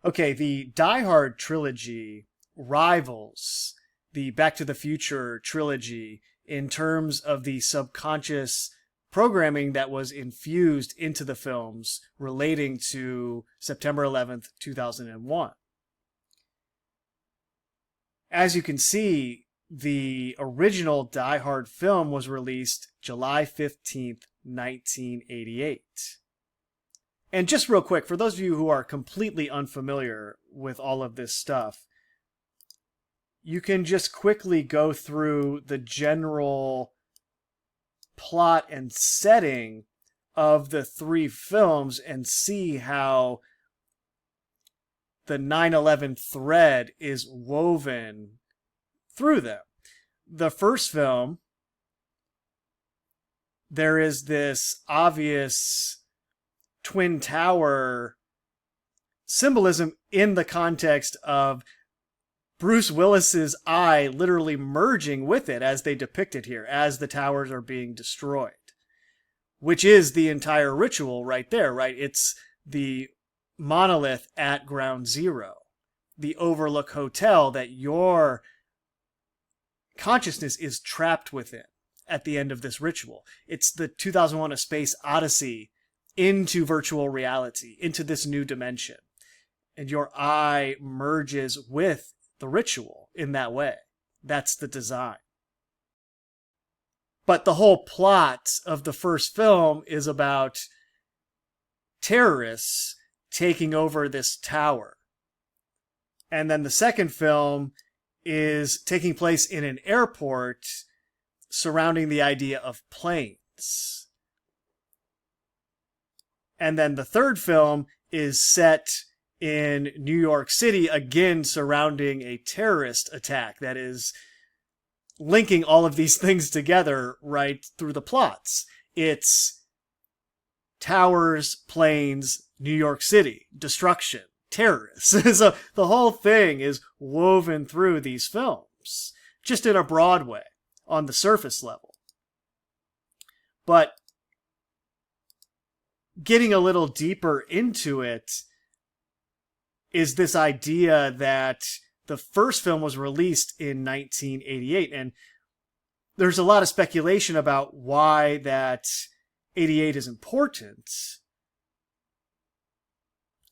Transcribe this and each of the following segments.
Okay, the Die Hard trilogy rivals the Back to the Future trilogy in terms of the subconscious programming that was infused into the films relating to September 11th, 2001. As you can see, the original Die Hard film was released July 15th, 1988. And just real quick, for those of you who are completely unfamiliar with all of this stuff, you can just quickly go through the general plot and setting of the three films and see how the 9/11 thread is woven through them. The first film, there is this obvious Twin Tower symbolism in the context of Bruce Willis's eye literally merging with it as they depict it here, as the towers are being destroyed. Which is the entire ritual right there, right? It's the monolith at Ground Zero, the Overlook Hotel that your consciousness is trapped within at the end of this ritual. It's the 2001 A Space Odyssey into virtual reality, into this new dimension. And your eye merges with the ritual in that way. That's the design. But the whole plot of the first film is about terrorists taking over this tower. And then the second film is taking place in an airport surrounding the idea of planes. And then the third film is set in New York City, again surrounding a terrorist attack that is linking all of these things together right through the plots. It's towers, planes, New York City, destruction, terrorists. So the whole thing is woven through these films, just in a broad way, on the surface level. But getting a little deeper into it is this idea that the first film was released in 1988, and there's a lot of speculation about why that 88 is important.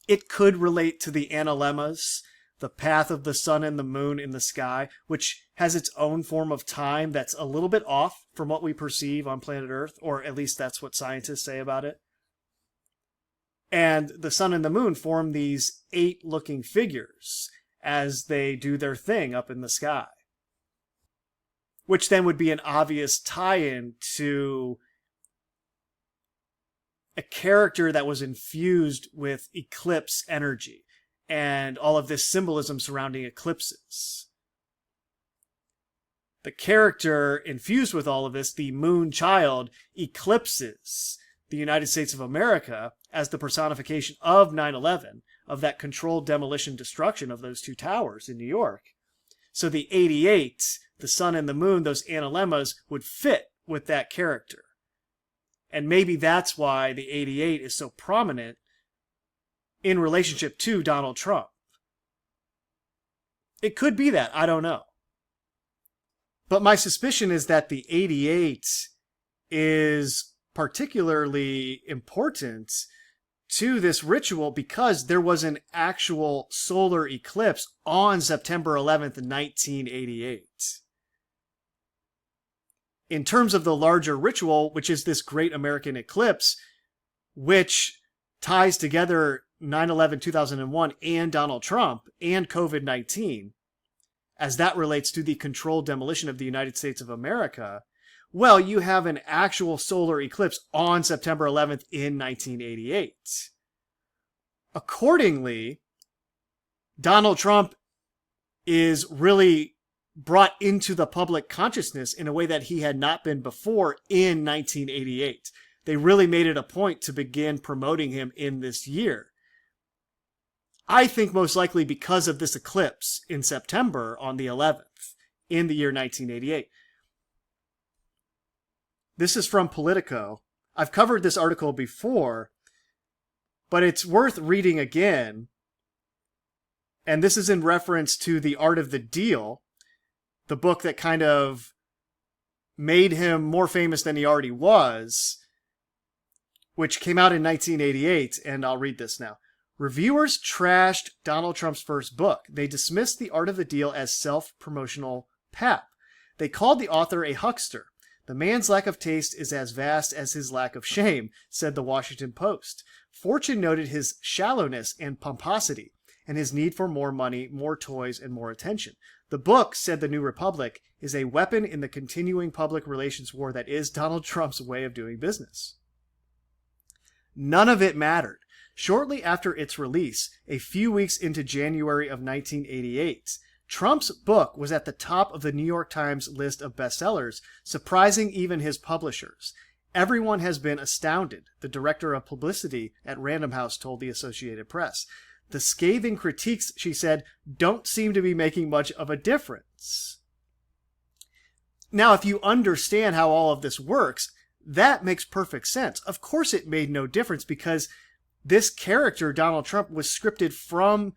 It could relate to the analemmas, the path of the sun and the moon in the sky, which has its own form of time that's a little bit off from what we perceive on planet Earth, or at least that's what scientists say about it. And the sun and the moon form these 8-looking figures as they do their thing up in the sky. Which then would be an obvious tie-in to a character that was infused with eclipse energy and all of this symbolism surrounding eclipses. The character infused with all of this, the Moon Child, eclipses the United States of America as the personification of 9/11, of that controlled demolition destruction of those two towers in New York. So the 88, the sun and the moon, those analemmas, would fit with that character. And maybe that's why the 88 is so prominent in relationship to Donald Trump. It could be that, I don't know. But my suspicion is that the 88 is particularly important to this ritual because there was an actual solar eclipse on September 11th, 1988. In terms of the larger ritual, which is this great American eclipse, which ties together 9/11, 2001 and Donald Trump and COVID-19, as that relates to the controlled demolition of the United States of America, well, you have an actual solar eclipse on September 11th in 1988. Accordingly, Donald Trump is really brought into the public consciousness in a way that he had not been before in 1988. They really made it a point to begin promoting him in this year. I think most likely because of this eclipse in September on the 11th in the year 1988. This is from Politico. I've covered this article before, but it's worth reading again And this is in reference to The Art of the Deal, the book that kind of made him more famous than he already was, which came out in 1988, and I'll read this now. Reviewers trashed Donald Trump's first book. They dismissed The Art of the Deal as self-promotional pap. They called the author a huckster. The man's lack of taste is as vast as his lack of shame, said the Washington Post. Fortune noted his shallowness and pomposity, and his need for more money, more toys, and more attention. The book, said the New Republic, is a weapon in the continuing public relations war that is Donald Trump's way of doing business. None of it mattered. Shortly after its release, a few weeks into January of 1988, Trump's book was at the top of the New York Times list of bestsellers, surprising even his publishers. Everyone has been astounded, the director of publicity at Random House told the Associated Press. The scathing critiques, she said, don't seem to be making much of a difference. Now, if you understand how all of this works, that makes perfect sense. Of course it made no difference because this character, Donald Trump, was scripted from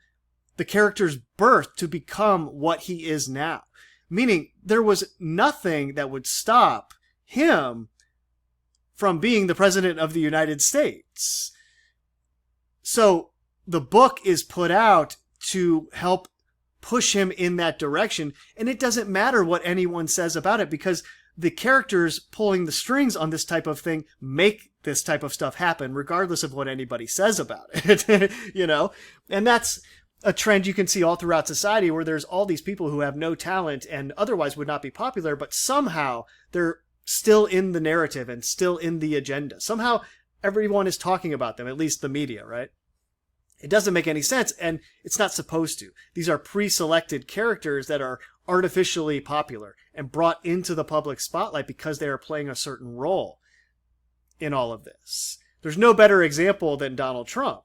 the character's birth to become what he is now. Meaning there was nothing that would stop him from being the president of the United States. So the book is put out to help push him in that direction, and it doesn't matter what anyone says about it because the characters pulling the strings on this type of thing make this type of stuff happen regardless of what anybody says about it. You know, and that's a trend you can see all throughout society where there's all these people who have no talent and otherwise would not be popular, but somehow they're still in the narrative and still in the agenda. Somehow everyone is talking about them, at least the media, right? It doesn't make any sense, and it's not supposed to. These are pre-selected characters that are artificially popular and brought into the public spotlight because they are playing a certain role in all of this. There's no better example than Donald Trump.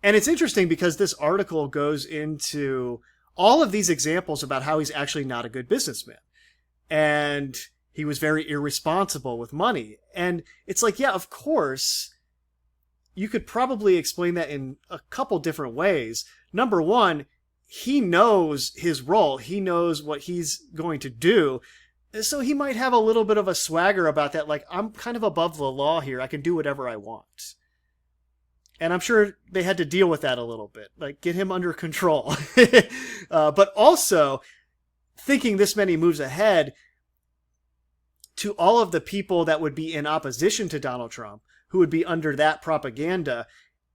And it's interesting because this article goes into all of these examples about how he's actually not a good businessman. And he was very irresponsible with money. And it's like, yeah, of course, you could probably explain that in a couple different ways. Number one, he knows his role. He knows what he's going to do. So he might have a little bit of a swagger about that. Like, I'm kind of above the law here. I can do whatever I want. And I'm sure they had to deal with that a little bit. Like, get him under control. But also, thinking this many moves ahead, to all of the people that would be in opposition to Donald Trump, who would be under that propaganda,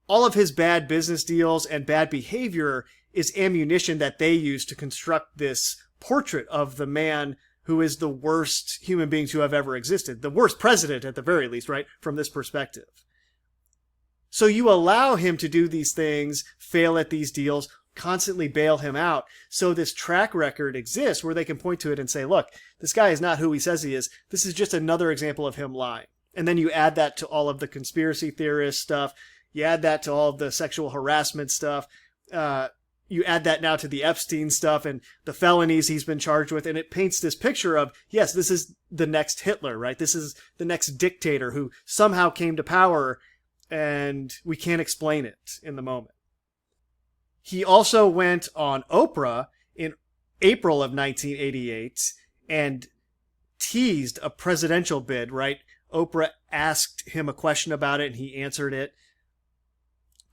all of his bad business deals and bad behavior is ammunition that they use to construct this portrait of the man who is the worst human being to have ever existed. The worst president, at the very least, right? From this perspective. So you allow him to do these things, fail at these deals, constantly bail him out. So this track record exists where they can point to it and say, look, this guy is not who he says he is. This is just another example of him lying. And then you add that to all of the conspiracy theorist stuff. You add that to all of the sexual harassment stuff. You add that now to the Epstein stuff and the felonies he's been charged with. And it paints this picture of, yes, this is the next Hitler, right? This is the next dictator who somehow came to power and we can't explain it in the moment. He also went on Oprah in April of 1988 and teased a presidential bid, right? Oprah asked him a question about it and he answered it.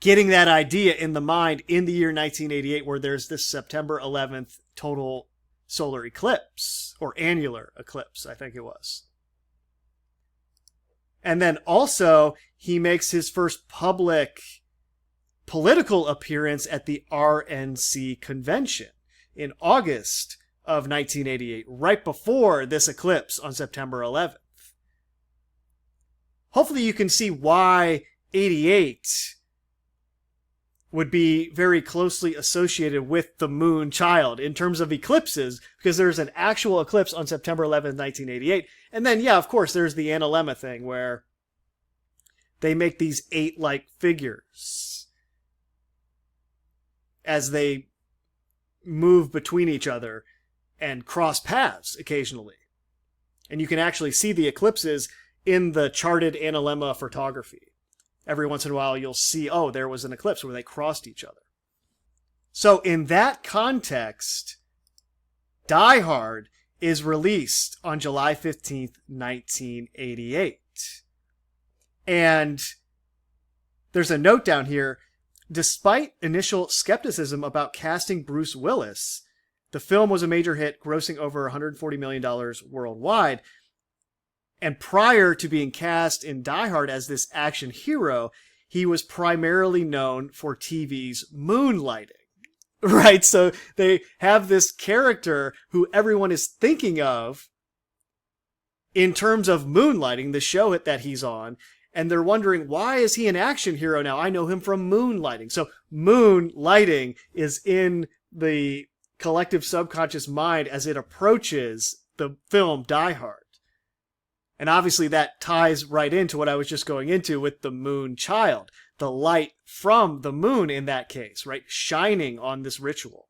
Getting that idea in the mind in the year 1988 where there's this September 11th total solar eclipse, or annular eclipse, I think it was. And then also, he makes his first public political appearance at the RNC convention in August of 1988, right before this eclipse on September 11th. Hopefully you can see why 88 would be very closely associated with the moon child in terms of eclipses, because there's an actual eclipse on September 11th, 1988. And then, yeah, of course, there's the analemma thing where they make these 8-like figures as they move between each other and cross paths occasionally. And you can actually see the eclipses in the charted analemma photography. Every once in a while, you'll see, oh, there was an eclipse where they crossed each other. So in that context, Die Hard is released on July 15th, 1988. And there's a note down here. Despite initial skepticism about casting Bruce Willis, the film was a major hit, grossing over $140 million worldwide. And prior to being cast in Die Hard as this action hero, he was primarily known for TV's moonlighting. Right? So they have this character who everyone is thinking of in terms of moonlighting, the show that he's on. And they're wondering, why is he an action hero now? I know him from moonlighting. So moonlighting is in the collective subconscious mind as it approaches the film Die Hard. And obviously that ties right into what I was just going into with the moon child. The light from the moon in that case, right? Shining on this ritual,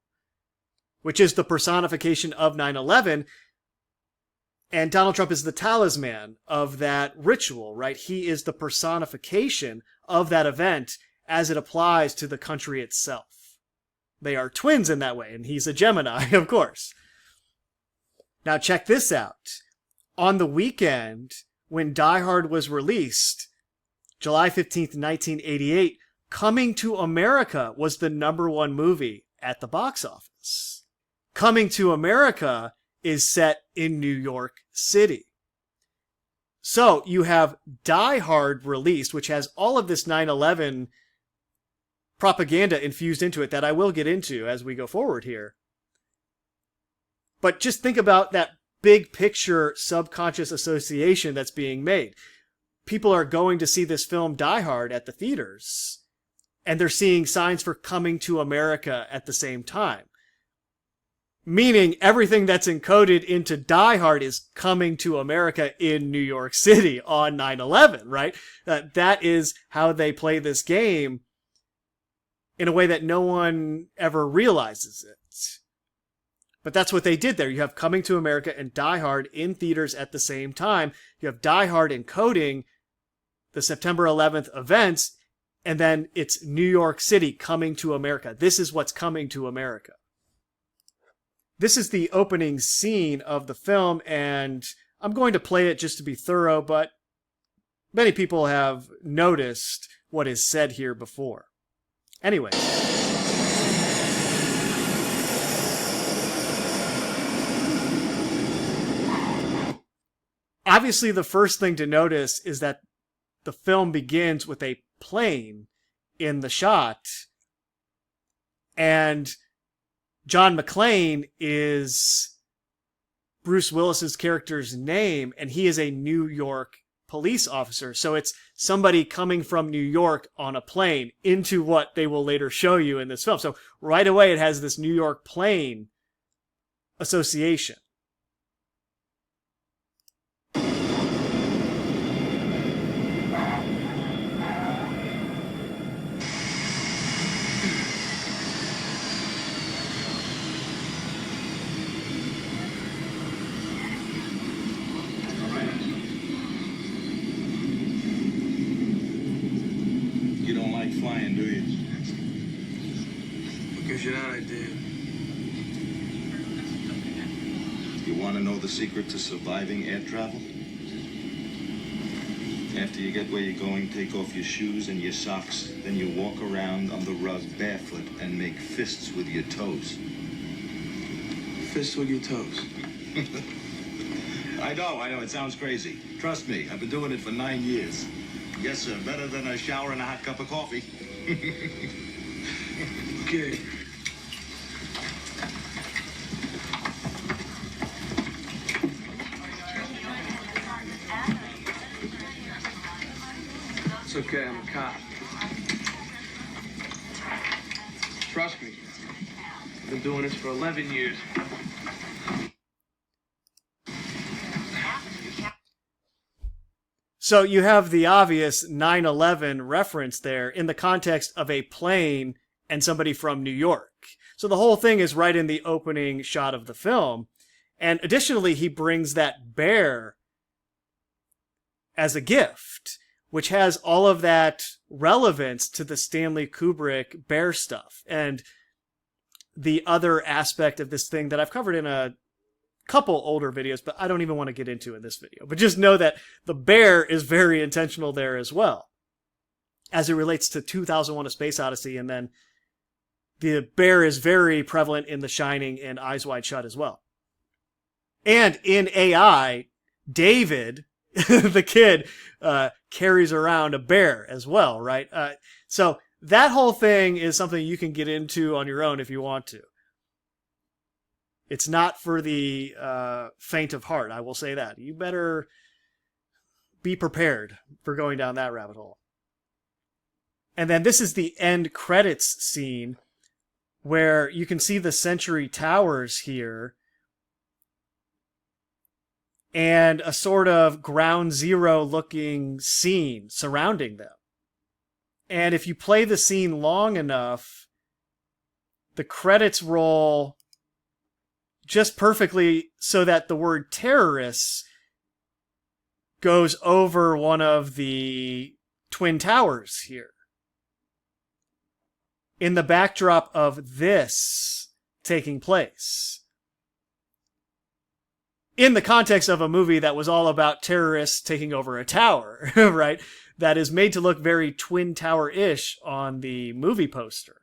which is the personification of 9/11. And Donald Trump is the talisman of that ritual, right? He is the personification of that event as it applies to the country itself. They are twins in that way, and he's a Gemini, of course. Now check this out. On the weekend, when Die Hard was released, July 15th, 1988, Coming to America was the #1 movie at the box office. Coming to America is set in New York City. So you have Die Hard released, which has all of this 9/11 propaganda infused into it that I will get into as we go forward here. But just think about that big picture subconscious association that's being made. People are going to see this film Die Hard at the theaters, and they're seeing signs for Coming to America at the same time. Meaning everything that's encoded into Die Hard is coming to America in New York City on 9/11, right? That is how they play this game in a way that no one ever realizes it. But that's what they did there. You have Coming to America and Die Hard in theaters at the same time. You have Die Hard encoding the September 11th events, and then it's New York City coming to America. This is what's coming to America. This is the opening scene of the film, and I'm going to play it just to be thorough, but many people have noticed what is said here before. Anyway. Obviously, the first thing to notice is that the film begins with a plane in the shot, and John McClane is Bruce Willis's character's name, and he is a New York police officer. So it's somebody coming from New York on a plane into what they will later show you in this film. So right away, it has this New York plane association. Flying, do you? Because you're not, I did. You want to know the secret to surviving air travel? After you get where you're going, take off your shoes and your socks. Then you walk around on the rug barefoot and make fists with your toes. Fists with your toes? I know. It sounds crazy. Trust me, I've been doing it for 9 years. Yes, sir. Better than a shower and a hot cup of coffee. Okay. It's okay, I'm a cop. Trust me. I've been doing this for 11 years. So you have the obvious 9/11 reference there in the context of a plane and somebody from New York. So the whole thing is right in the opening shot of the film. And additionally, he brings that bear as a gift, which has all of that relevance to the Stanley Kubrick bear stuff. And the other aspect of this thing that I've covered in a couple older videos, but I don't even want to get into in this video. But just know that the bear is very intentional there as well, as it relates to 2001: A Space Odyssey, and then the bear is very prevalent in The Shining and Eyes Wide Shut as well. And in AI, David, the kid, carries around a bear as well, right? So that whole thing is something you can get into on your own if you want to. It's not for the faint of heart, I will say that. You better be prepared for going down that rabbit hole. And then this is the end credits scene where you can see the Century Towers here and a sort of ground zero looking scene surrounding them. And if you play the scene long enough, the credits roll just perfectly so that the word terrorists goes over one of the Twin Towers here, in the backdrop of this taking place. In the context of a movie that was all about terrorists taking over a tower, right? That is made to look very Twin Tower-ish on the movie poster.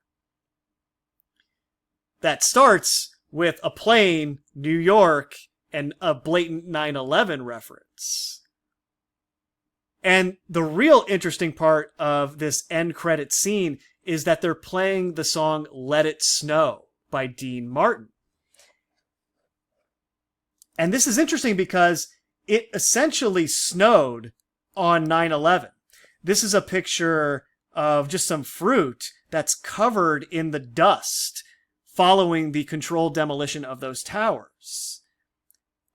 That starts with a plane, New York, and a blatant 9/11 reference. And the real interesting part of this end credit scene is that they're playing the song Let It Snow by Dean Martin. And this is interesting because it essentially snowed on 9/11. This is a picture of just some fruit that's covered in the dust following the controlled demolition of those towers.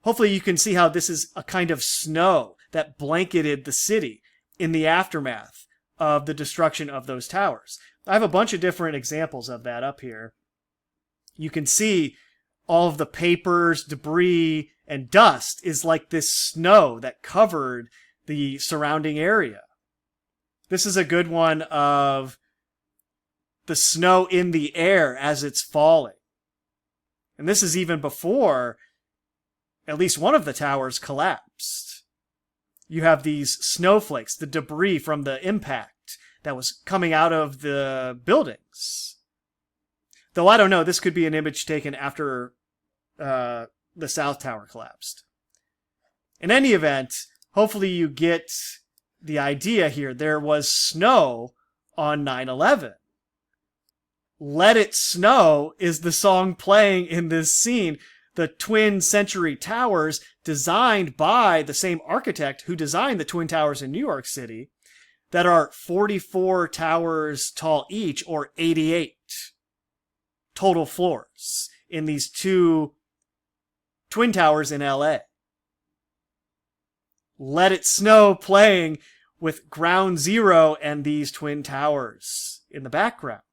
Hopefully you can see how this is a kind of snow that blanketed the city in the aftermath of the destruction of those towers. I have a bunch of different examples of that up here. You can see all of the papers, debris, and dust is like this snow that covered the surrounding area. This is a good one of the snow in the air as it's falling. And this is even before at least one of the towers collapsed. You have these snowflakes, the debris from the impact that was coming out of the buildings. Though I don't know, this could be an image taken after the South Tower collapsed. In any event, hopefully you get the idea here. There was snow on 9/11. Let It Snow is the song playing in this scene. The Twin Century Towers, designed by the same architect who designed the Twin Towers in New York City, that are 44 towers tall each, or 88 total floors in these two Twin Towers in LA. Let It Snow playing with Ground Zero and these Twin Towers in the background.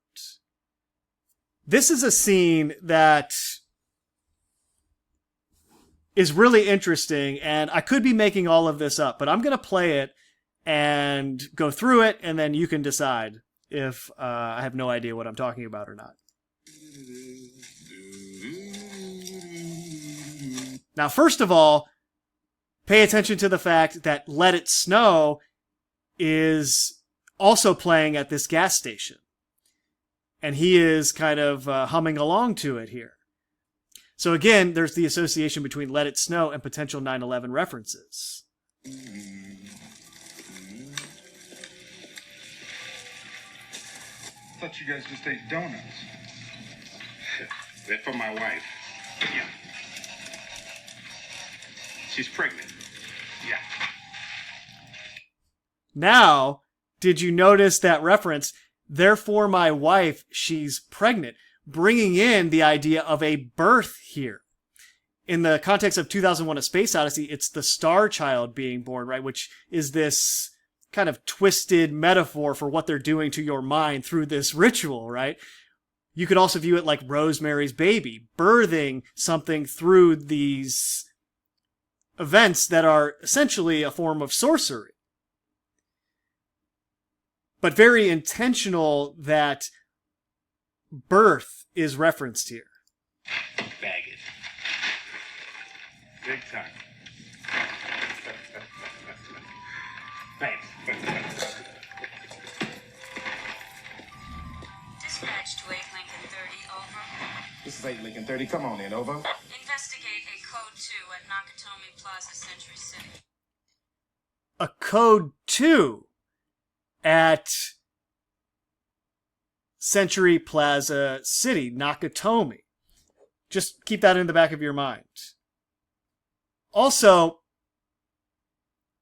This is a scene that is really interesting, and I could be making all of this up, but I'm going to play it and go through it, and then you can decide if I have no idea what I'm talking about or not. Now, first of all, pay attention to the fact that Let It Snow is also playing at this gas station. And he is kind of humming along to it here. So again, there's the association between Let It Snow and potential 9/11 references. Thought you guys just ate donuts. They're for my wife. Yeah. She's pregnant. Yeah. Now, did you notice that reference? Therefore, my wife, she's pregnant, bringing in the idea of a birth here. In the context of 2001: A Space Odyssey, it's the star child being born, right? Which is this kind of twisted metaphor for what they're doing to your mind through this ritual, right? You could also view it like Rosemary's Baby, birthing something through these events that are essentially a form of sorcery. But very intentional that birth is referenced here? Bag it. Big time. Thanks. Dispatch to 8 Lincoln 30, over. This is 8 Lincoln 30. Come on in, over. Investigate a code 2 at Nakatomi Plaza, Century City. A code 2 at Century Plaza City, Nakatomi. Just keep that in the back of your mind. Also,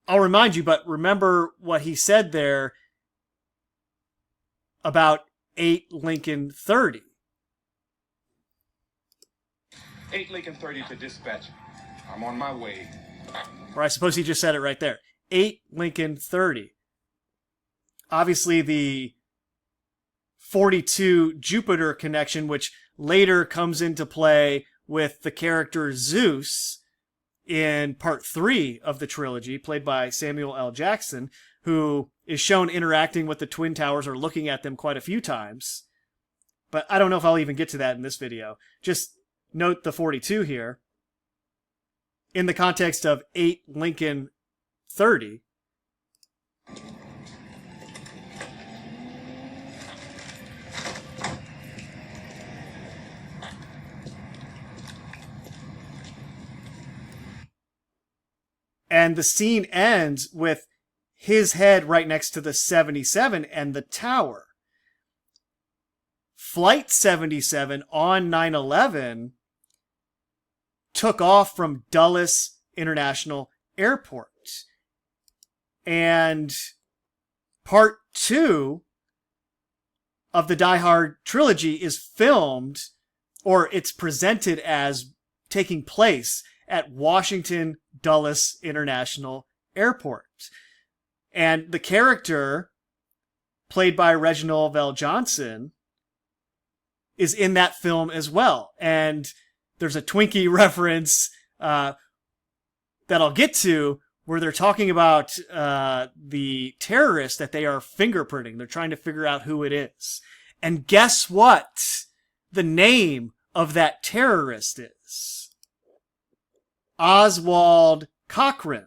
I'll remind you, but remember what he said there about 8 Lincoln 30. 8 Lincoln 30 to dispatch. I'm on my way. Or I suppose he just said it right there. 8 Lincoln 30. Obviously the 42 Jupiter connection, which later comes into play with the character Zeus in part 3 of the trilogy, played by Samuel L. Jackson, who is shown interacting with the Twin Towers or looking at them quite a few times. But I don't know if I'll even get to that in this video. Just note the 42 here. In the context of 8 Lincoln 30. And the scene ends with his head right next to the 77 and the tower. Flight 77 on 9/11 took off from Dulles International Airport. And part 2 of the Die Hard trilogy is filmed, or it's presented as taking place at Washington Dulles International Airport. And the character, played by Reginald Vell Johnson, is in that film as well. And there's a Twinkie reference that I'll get to, where they're talking about the terrorist that they are fingerprinting. They're trying to figure out who it is. And guess what the name of that terrorist is? Oswald Cochran.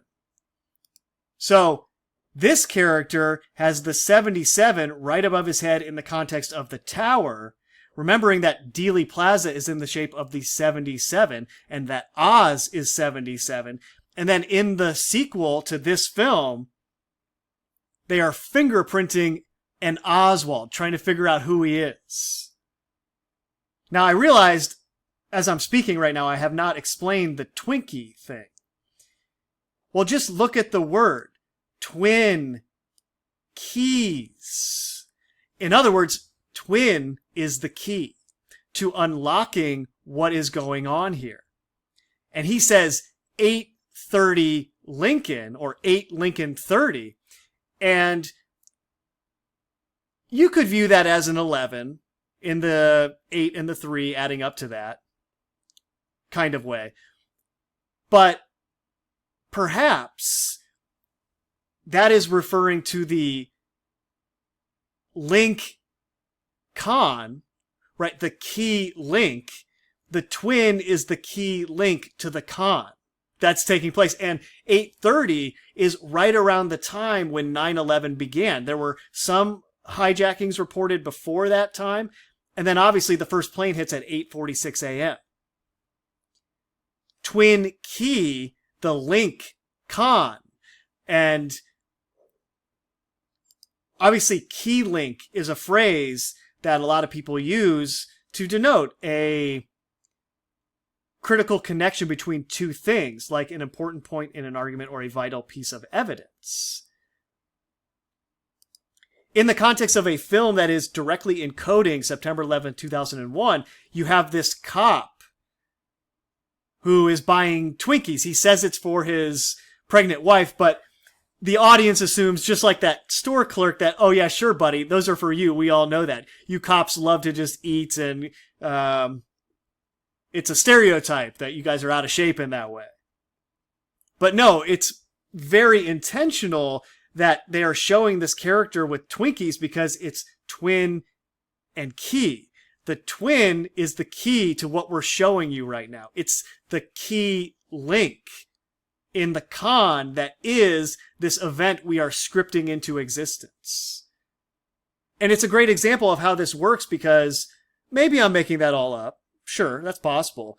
So this character has the 77 right above his head in the context of the tower, remembering that Dealey Plaza is in the shape of the 77 and that Oz is 77. And then in the sequel to this film, they are fingerprinting an Oswald, trying to figure out who he is. Now I realized, as I'm speaking right now, I have not explained the Twinkie thing. Well, just look at the word. Twin keys. In other words, twin is the key to unlocking what is going on here. And he says 830 Lincoln, or 8 Lincoln 30. And you could view that as an 11 in the 8 and the 3 adding up to that kind of way. But perhaps that is referring to the link con, right? The key link. The twin is the key link to the con that's taking place. And 830 is right around the time when 9/11 began. There were some hijackings reported before that time. And then obviously the first plane hits at 8:46 a.m. Twin key, the link con. And obviously key link is a phrase that a lot of people use to denote a critical connection between two things, like an important point in an argument or a vital piece of evidence. In the context of a film that is directly encoding September 11, 2001, you have this cop who is buying Twinkies. He says it's for his pregnant wife, but the audience assumes, just like that store clerk, that, oh yeah, sure, buddy, those are for you. We all know that. You cops love to just eat, and it's a stereotype that you guys are out of shape in that way. But no, it's very intentional that they are showing this character with Twinkies because it's twin and key. The twin is the key to what we're showing you right now. It's the key link in the con that is this event we are scripting into existence. And it's a great example of how this works because maybe I'm making that all up. Sure, that's possible.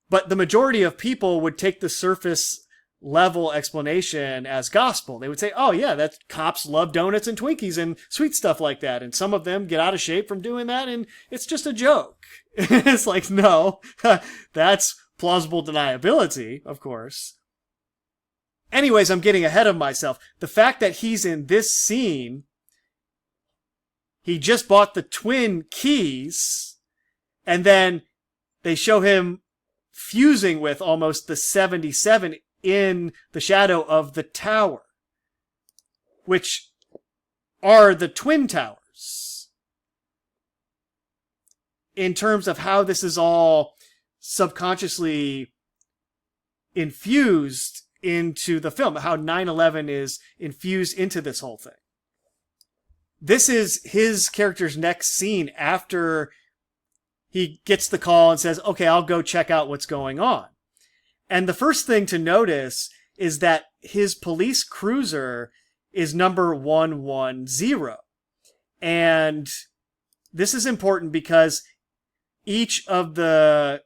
But the majority of people would take the surface level explanation as gospel. They would say, oh yeah, that cops love donuts and Twinkies and sweet stuff like that. And some of them get out of shape from doing that and it's just a joke. It's like, no, that's plausible deniability, of course. Anyways, I'm getting ahead of myself. The fact that he's in this scene, he just bought the twin keys, and then they show him fusing with almost the 77 in the shadow of the tower, which are the twin towers. In terms of how this is all subconsciously infused into the film, how 9/11 is infused into this whole thing. This is his character's next scene after he gets the call and says, okay, I'll go check out what's going on. And the first thing to notice is that his police cruiser is number 110. And this is important because each of the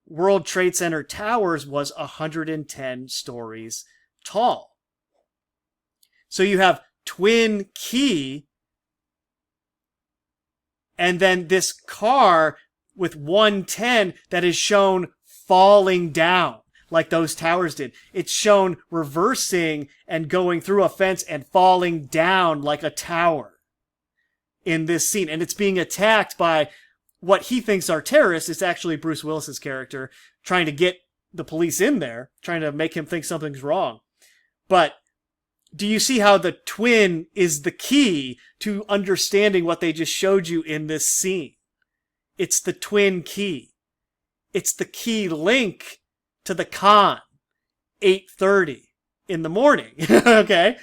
World Trade Center towers was 110 stories tall. So you have twin key, and then this car with 110 that is shown falling down like those towers did. It's shown reversing and going through a fence and falling down like a tower in this scene. And it's being attacked by what he thinks are terrorists. It's actually Bruce Willis's character trying to get the police in there, trying to make him think something's wrong. But do you see how the twin is the key to understanding what they just showed you in this scene? It's the twin key. It's the key link to the con. 8:30 in the morning. Okay?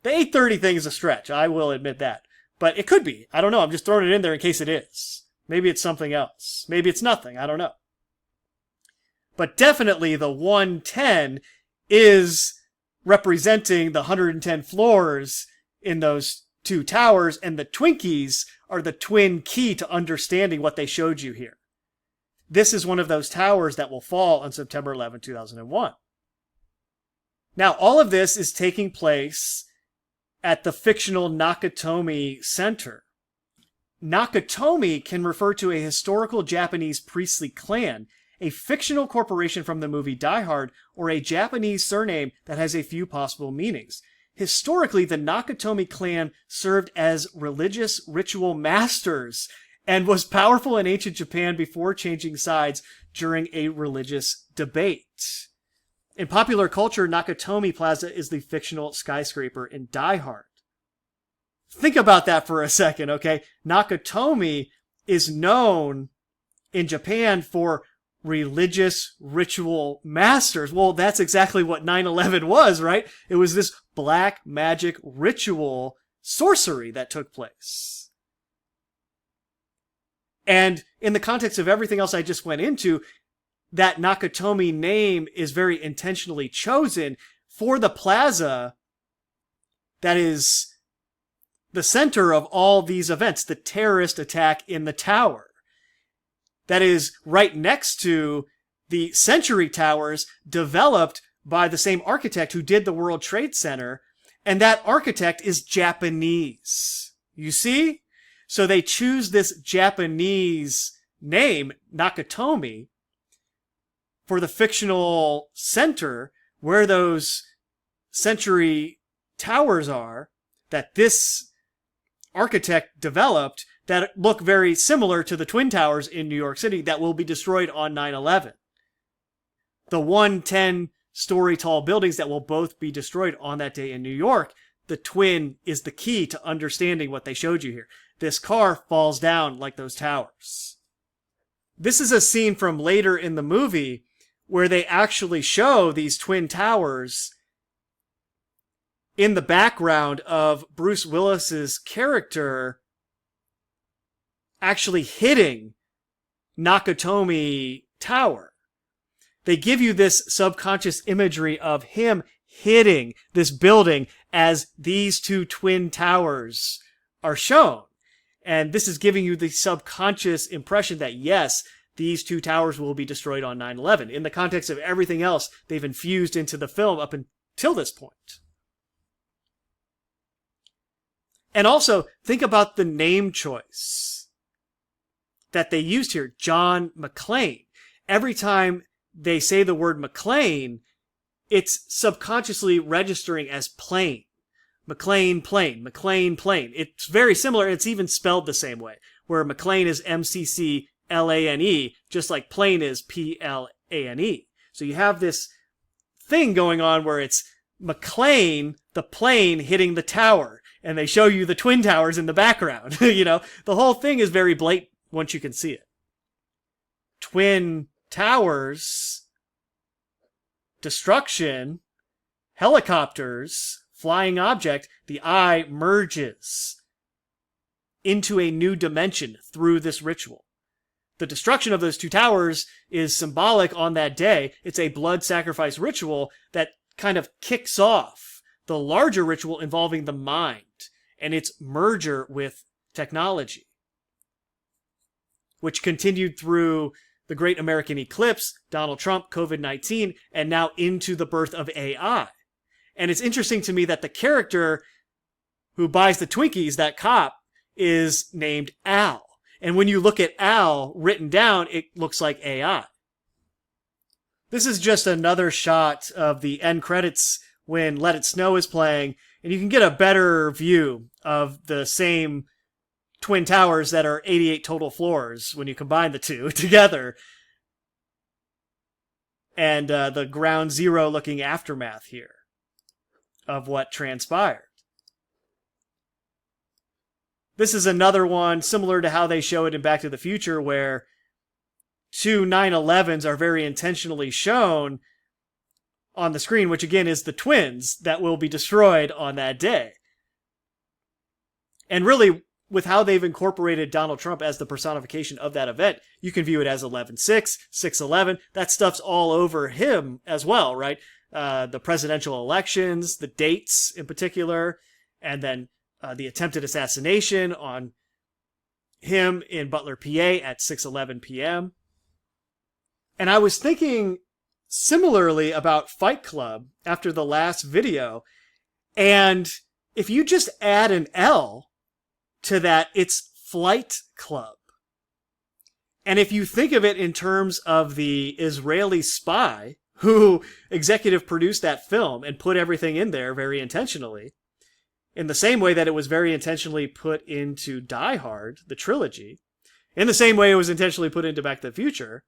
The 8:30 thing is a stretch. I will admit that. But it could be. I don't know. I'm just throwing it in there in case it is. Maybe it's something else. Maybe it's nothing. I don't know. But definitely the 110 is representing the 110 floors in those two towers, and the Twinkies are the twin key to understanding what they showed you here. This is one of those towers that will fall on September 11, 2001. Now, all of this is taking place at the fictional Nakatomi Center. Nakatomi can refer to a historical Japanese priestly clan, a fictional corporation from the movie Die Hard, or a Japanese surname that has a few possible meanings. Historically, the Nakatomi clan served as religious ritual masters and was powerful in ancient Japan before changing sides during a religious debate. In popular culture, Nakatomi Plaza is the fictional skyscraper in Die Hard. Think about that for a second, okay? Nakatomi is known in Japan for religious ritual masters. Well, that's exactly what 9/11 was, right? It was this black magic ritual sorcery that took place. And in the context of everything else I just went into, that Nakatomi name is very intentionally chosen for the plaza that is the center of all these events, the terrorist attack in the tower. That is right next to the Century Towers developed by the same architect who did the World Trade Center, and that architect is Japanese. You see? So they choose this Japanese name, Nakatomi, for the fictional center where those Century Towers are, that this architect developed, that look very similar to the Twin Towers in New York City that will be destroyed on 9/11. The 110-story tall buildings that will both be destroyed on that day in New York, the twin is the key to understanding what they showed you here. This car falls down like those towers. This is a scene from later in the movie where they actually show these twin towers in the background of Bruce Willis's character actually hitting Nakatomi Tower. They give you this subconscious imagery of him hitting this building as these two twin towers are shown. And this is giving you the subconscious impression that, yes, these two towers will be destroyed on 9/11. In the context of everything else they've infused into the film up until this point. And also, think about the name choice that they used here, John McClane. Every time they say the word McClane, it's subconsciously registering as plane. McClane, plane, McClane, plane. It's very similar. It's even spelled the same way, where McClane is McClane, just like plane is Plane. So you have this thing going on where it's McClane, the plane hitting the tower, and they show you the twin towers in the background. The whole thing is very blatant once you can see it. Twin towers, destruction, helicopters, flying object, the eye merges into a new dimension through this ritual. The destruction of those two towers is symbolic on that day. It's a blood sacrifice ritual that kind of kicks off the larger ritual involving the mind and its merger with technology, which continued through the great American eclipse, Donald Trump, COVID-19, and now into the birth of AI. And it's interesting to me that the character who buys the Twinkies, that cop, is named Al. And when you look at Al written down, it looks like AI. This is just another shot of the end credits when Let It Snow is playing, and you can get a better view of the same twin towers that are 88 total floors when you combine the two together. And the ground zero looking aftermath here of what transpired. This is another one similar to how they show it in Back to the Future, where two 9/11s are very intentionally shown on the screen, which again is the twins that will be destroyed on that day. And really, with how they've incorporated Donald Trump as the personification of that event, you can view it as 11/6, 6/11. That stuff's all over him as well, right? The presidential elections, the dates in particular, and then the attempted assassination on him in Butler, PA at 6:11 p.m. And I was thinking similarly about Fight Club after the last video, and if you just add an L to that, it's Flight Club. And if you think of it in terms of the Israeli spy who executive produced that film and put everything in there very intentionally, in the same way that it was very intentionally put into Die Hard, the trilogy, in the same way it was intentionally put into Back to the Future,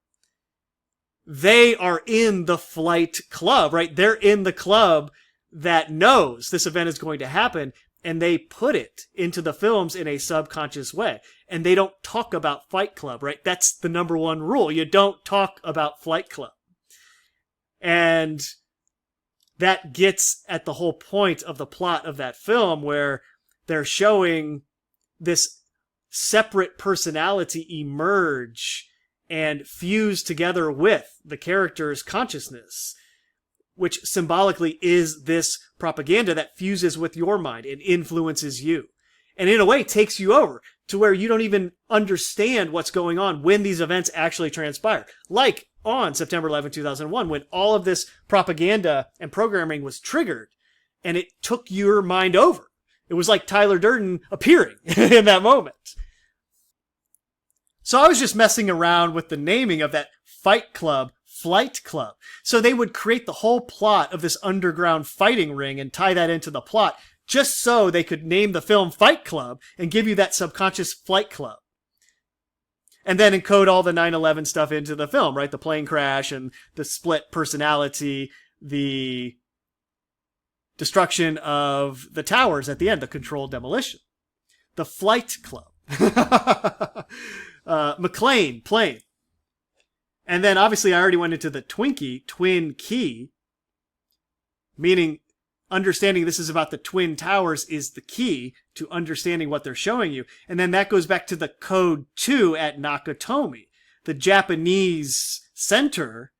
they are in the Flight Club, right? They're in the club that knows this event is going to happen, and they put it into the films in a subconscious way. And they don't talk about Fight Club, right? That's the number one rule. You don't talk about Flight Club. And that gets at the whole point of the plot of that film, where they're showing this separate personality emerge and fuse together with the character's consciousness, which symbolically is this propaganda that fuses with your mind and influences you. And in a way takes you over to where you don't even understand what's going on when these events actually transpire. Like on September 11, 2001, when all of this propaganda and programming was triggered and it took your mind over. It was like Tyler Durden appearing in that moment. So I was just messing around with the naming of that Fight Club, Flight Club. So they would create the whole plot of this underground fighting ring and tie that into the plot just so they could name the film Fight Club and give you that subconscious Flight Club. And then encode all the 9/11 stuff into the film, right? The plane crash and the split personality, the destruction of the towers at the end, the controlled demolition. The Flight Club. McClane, plane. And then obviously I already went into the Twinkie, twin key, meaning understanding this is about the Twin Towers is the key to understanding what they're showing you. And then that goes back to the Code 2 at Nakatomi. The Japanese center,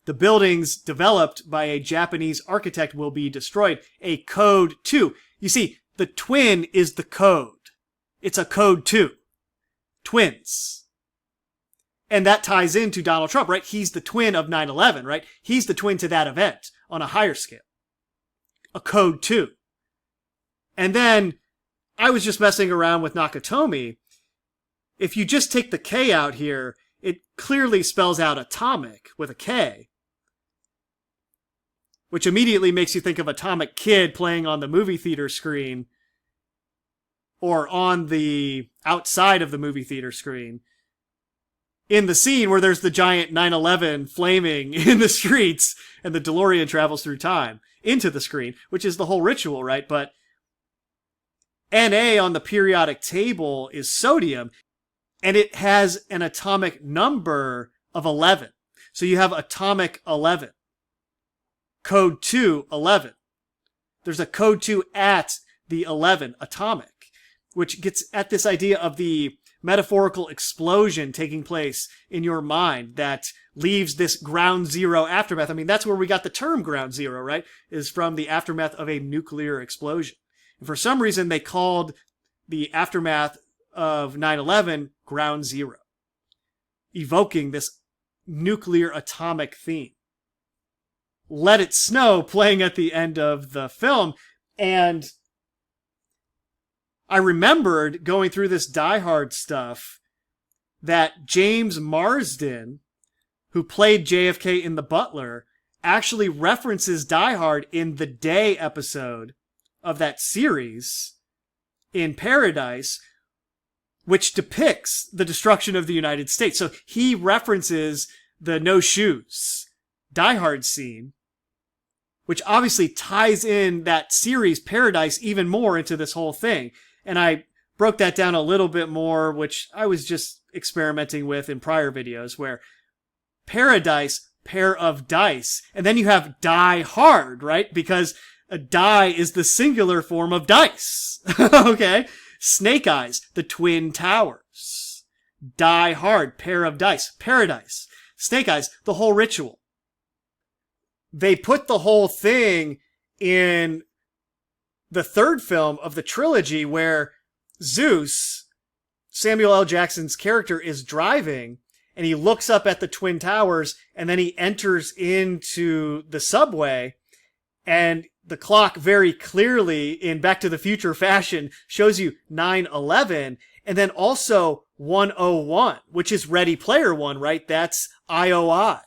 the buildings developed by a Japanese architect will be destroyed. A Code 2. You see, the twin is the code. It's a Code 2. Twins. And that ties into Donald Trump, right? He's the twin of 9/11, right? He's the twin to that event on a higher scale. A Code 2. And then I was just messing around with Nakatomi. If you just take the K out here, it clearly spells out atomic with a K, which immediately makes you think of Atomic Kid playing on the movie theater screen or on the outside of the movie theater screen. In the scene where there's the giant 9/11 flaming in the streets and the DeLorean travels through time into the screen, which is the whole ritual, right? But Na on the periodic table is sodium, and it has an atomic number of 11. So you have atomic 11. Code 2, 11. There's a Code 2 at the 11, atomic, which gets at this idea of the metaphorical explosion taking place in your mind that leaves this ground zero aftermath. I mean, that's where we got the term ground zero, right? Is from the aftermath of a nuclear explosion. And for some reason, they called the aftermath of 9/11 ground zero, evoking this nuclear atomic theme. Let It Snow playing at the end of the film, and I remembered going through this Die Hard stuff that James Marsden, who played JFK in The Butler, actually references Die Hard in the Day episode of that series in Paradise, which depicts the destruction of the United States. So he references the no shoes Die Hard scene, which obviously ties in that series Paradise even more into this whole thing. And I broke that down a little bit more, which I was just experimenting with in prior videos, where Paradise, pair of dice, and then you have Die Hard, right? Because a die is the singular form of dice. Okay? Snake Eyes, the Twin Towers. Die Hard, pair of dice. Paradise. Snake Eyes, the whole ritual. They put the whole thing in the third film of the trilogy where Zeus, Samuel L. Jackson's character, is driving and he looks up at the Twin Towers and then he enters into the subway, and the clock very clearly in Back to the Future fashion shows you 9/11 and then also 101, which is Ready Player One, right? That's IOI.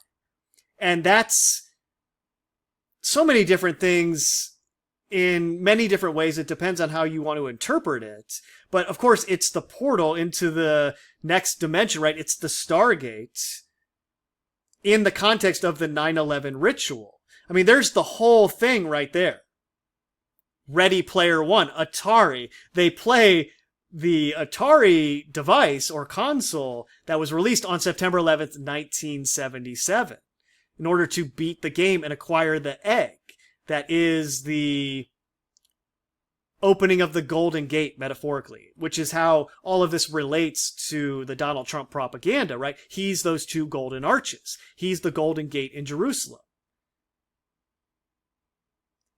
And that's so many different things in many different ways. It depends on how you want to interpret it. But of course, it's the portal into the next dimension, right? It's the Stargate in the context of the 9/11 ritual. I mean, there's the whole thing right there. Ready Player One, Atari. They play the Atari device or console that was released on September 11th, 1977, in order to beat the game and acquire the egg. That is the opening of the Golden Gate, metaphorically, which is how all of this relates to the Donald Trump propaganda, right? He's those two golden arches. He's the Golden Gate in Jerusalem.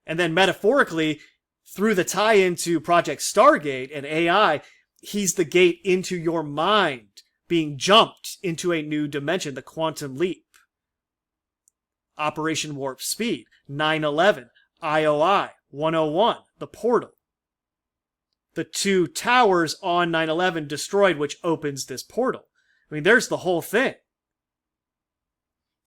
And then metaphorically, through the tie-in to Project Stargate and AI, he's the gate into your mind, being jumped into a new dimension, the quantum leap. Operation Warp Speed, 9/11, IOI, 101, the portal. The two towers on 9/11 destroyed, which opens this portal. I mean, there's the whole thing.